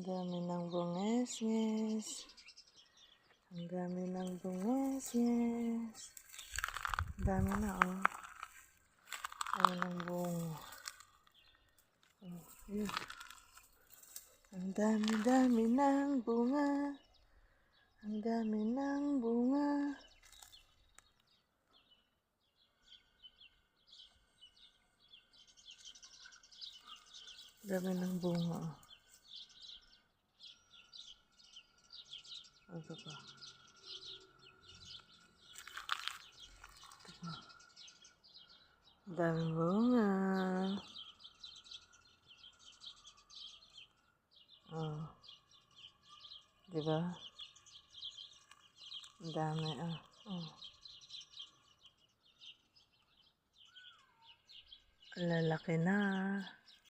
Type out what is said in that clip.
Ang dami ng bunges-nges. Ang dami ng bunges-nges. Ang dami na, oh. Ang dami ng bunga. Oh, yun. Ang dami-dami ng bunga. Ang dami ng bunga. Ang dami ng bunga, oh. Ito pa. Ang daming bunga. Oh. Diba? Ang dami, ah. Oh. Lalaki na.